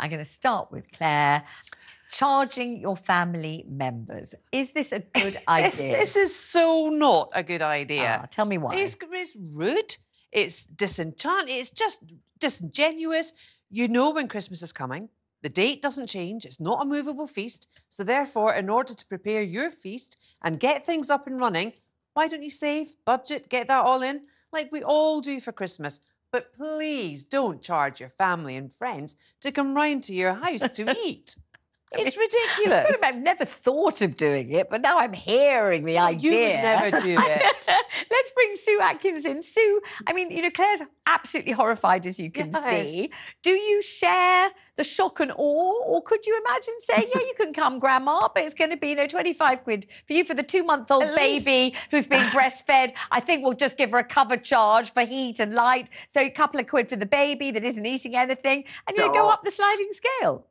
I'm going to start with Claire. Charging your family members. Is this a good idea? This is so not a good idea. Tell me why. It's rude. It's disenchanting. It's just disingenuous. You know when Christmas is coming. The date doesn't change. It's not a movable feast. So therefore, in order to prepare your feast and get things up and running, why don't you save, budget, get that all in, like we all do for Christmas? But please don't charge your family and friends to come round to your house to eat. It's ridiculous. I've never thought of doing it, but now I'm hearing the idea. You would never do it. Let's bring Sue Atkins in. Sue, I mean, you know, Claire's absolutely horrified, as you can see. Do you share the shock and awe, or could you imagine saying, yeah, you can come, Grandma, but it's going to be, you know, 25 quid for you for the 2-month-old baby who's being breastfed. I think we'll just give her a cover charge for heat and light. So a couple of quid for the baby that isn't eating anything, and you go up the sliding scale.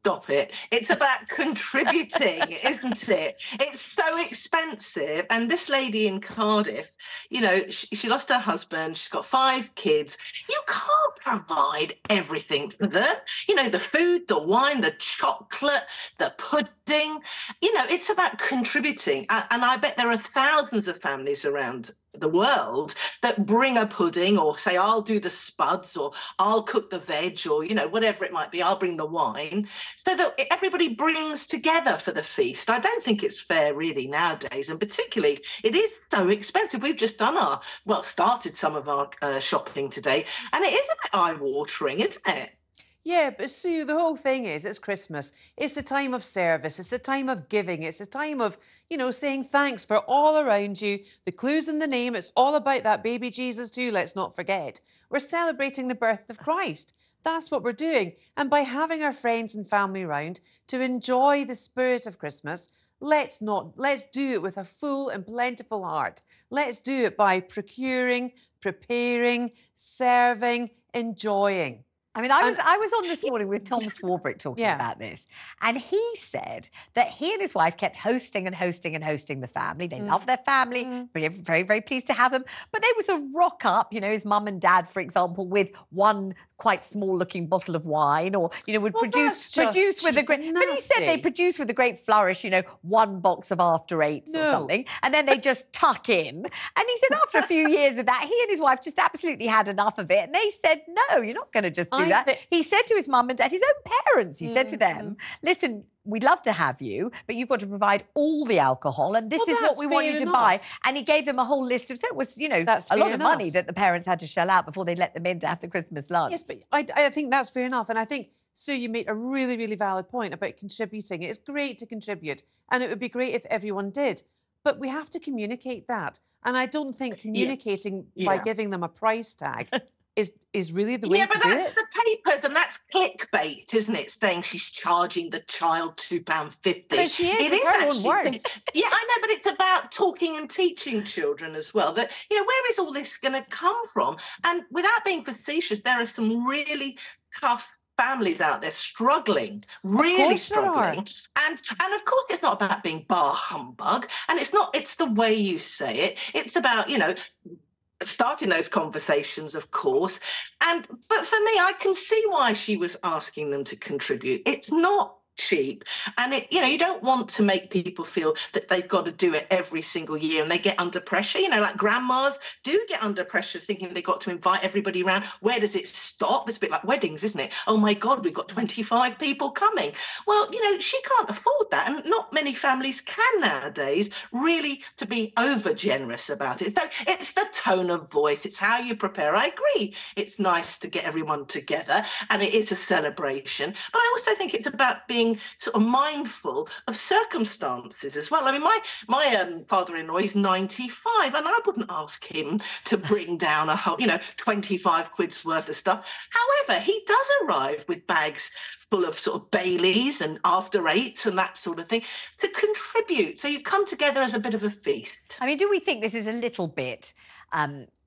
Stop it. It's about contributing, isn't it? It's so expensive. And this lady in Cardiff, you know, she lost her husband. She's got 5 kids. You can't provide everything for them. You know, the food, the wine, the chocolate, the pudding. You know, it's about contributing. And I bet there are thousands of families around the world that bring a pudding, or say, I'll do the spuds, or I'll cook the veg, or, you know, whatever it might be, I'll bring the wine, so that everybody brings together for the feast. I don't think it's fair really nowadays, and particularly it is so expensive. We've just done started some of our shopping today, and it is a bit eye-watering, isn't it? Yeah, but Sue, the whole thing is, it's Christmas. It's a time of service. It's a time of giving. It's a time of, you know, saying thanks for all around you. The clue's in the name. It's all about that baby Jesus too, let's not forget. We're celebrating the birth of Christ. That's what we're doing. And by having our friends and family round to enjoy the spirit of Christmas, let's do it with a full and plentiful heart. Let's do it by procuring, preparing, serving, enjoying. I mean, I was on this morning with Tom Swarbrick talking about this, and he said that he and his wife kept hosting and hosting and hosting the family. They love their family, very, very, very pleased to have them. But there was a rock up, you know, his mum and dad, for example, with one quite small-looking bottle of wine, or, you know, would produce with a great... But he said they produce with a great flourish, you know, 1 box of After Eights or something, and then they just tuck in. And he said after a few years of that, he and his wife just absolutely had enough of it, and they said, no, you're not going to just do that. He said to his mum and dad, his own parents, he said to them, listen, we'd love to have you, but you've got to provide all the alcohol, and this is what we want you to buy. And he gave them a whole list of... So it was, you know, a lot of money that the parents had to shell out before they let them in to have the Christmas lunch. Yes, but I think that's fair enough. And I think, Sue, you made a really, really valid point about contributing. It's great to contribute, and it would be great if everyone did. But we have to communicate that. And I don't think communicating by giving them a price tag is really the way to do it. Yeah, but that's the papers, and that's clickbait, isn't it? Saying she's charging the child £2.50. But she is. It's her own words. Yeah, I know, but it's about talking and teaching children as well. That, you know, where is all this going to come from? And without being facetious, there are some really tough families out there struggling, really struggling. And of course, it's not about being bar humbug, and it's the way you say it. It's about, you know, starting those conversations, of course. But for me, I can see why she was asking them to contribute. It's not cheap, and you know, you don't want to make people feel that they've got to do it every single year, and they get under pressure. You know, like grandmas do get under pressure thinking they've got to invite everybody around. Where does it stop? It's a bit like weddings, isn't it? Oh my God, we've got 25 people coming. Well, you know, she can't afford that, and not many families can nowadays, really, to be over generous about it. So it's the tone of voice, it's how you prepare. I agree, it's nice to get everyone together, and it is a celebration, but I also think it's about being sort of mindful of circumstances as well. I mean, my father-in-law is 95, and I wouldn't ask him to bring down a whole, you know, 25 quid's worth of stuff. However, he does arrive with bags full of sort of Baileys and After Eights and that sort of thing to contribute. So you come together as a bit of a feast. I mean, do we think this is a little bit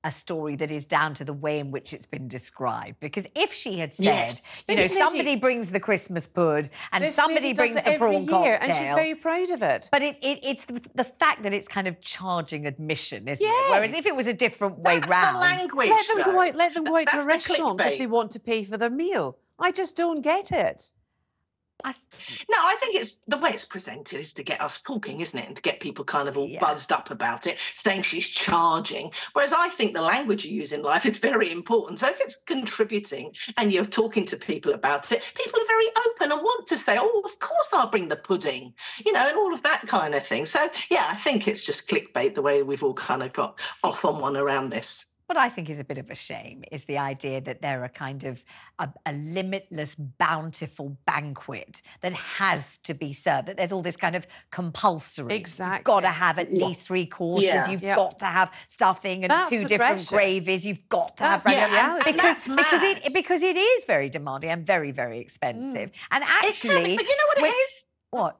a story that is down to the way in which it's been described? Because if she had said, you know, somebody brings the Christmas pud and somebody brings the prawn cocktail, and she's very proud of it. But it's the fact that it's kind of charging admission, isn't it? Whereas if it was a different way round, the language, let them go out to a restaurant if they want to pay for their meal. I just don't get it. No, I think it's the way it's presented is to get us talking, isn't it? And to get people kind of all buzzed up about it, saying she's charging. Whereas I think the language you use in life is very important. So if it's contributing and you're talking to people about it, people are very open and want to say, oh, of course I'll bring the pudding, you know, and all of that kind of thing. So, yeah, I think it's just clickbait, the way we've all kind of got off on one around this. What I think is a bit of a shame is the idea that there are kind of a limitless, bountiful banquet that has to be served, that there's all this kind of compulsory. Exactly. You've got to have at least 3 courses. Yeah. You've got to have stuffing and That's 2 the different pressure. gravies. You've got to have... because it is very demanding and very, very expensive. And actually... But you know what it is? What?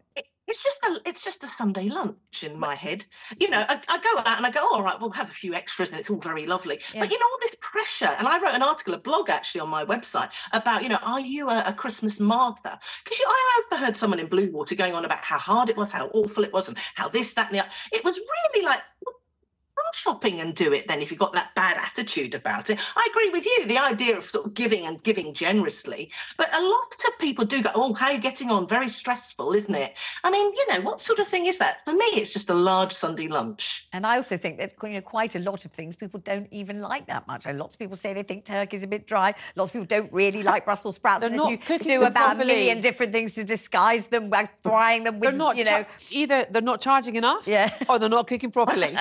It's just a Sunday lunch in my head. You know, I go out and I go, all right, we'll have a few extras and it's all very lovely. Yeah. But, you know, all this pressure. And I wrote an article, a blog actually on my website about, you know, are you a Christmas martyr? Because I overheard someone in Blue Water going on about how hard it was, how awful it was, and how this, that, and the other. It was really like... shopping and do it then if you've got that bad attitude about it. I agree with you, the idea of sort of giving and giving generously, but a lot of people do go, oh, how are you getting on? Very stressful, isn't it? I mean, you know, what sort of thing is that? For me, it's just a large Sunday lunch. And I also think that, you know, quite a lot of things people don't even like that much. And lots of people say they think turkey's a bit dry. Lots of people don't really like Brussels sprouts. They're not you cooking do them about properly. a million different things to disguise them, like frying them with, you know... either they're not charging enough or they're not cooking properly.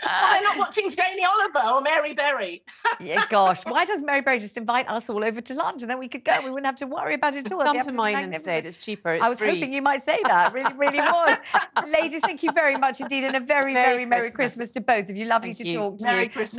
Well, they're not watching Jamie Oliver or Mary Berry. Yeah, gosh. Why doesn't Mary Berry just invite us all over to lunch and then we could go? We wouldn't have to worry about it at all. Come to mine instead. It's cheaper. It's I was free. hoping you might say that. It really, really was. Ladies, thank you very much indeed. And a very, very Merry Christmas to both of you. Lovely to talk to you. Merry Christmas.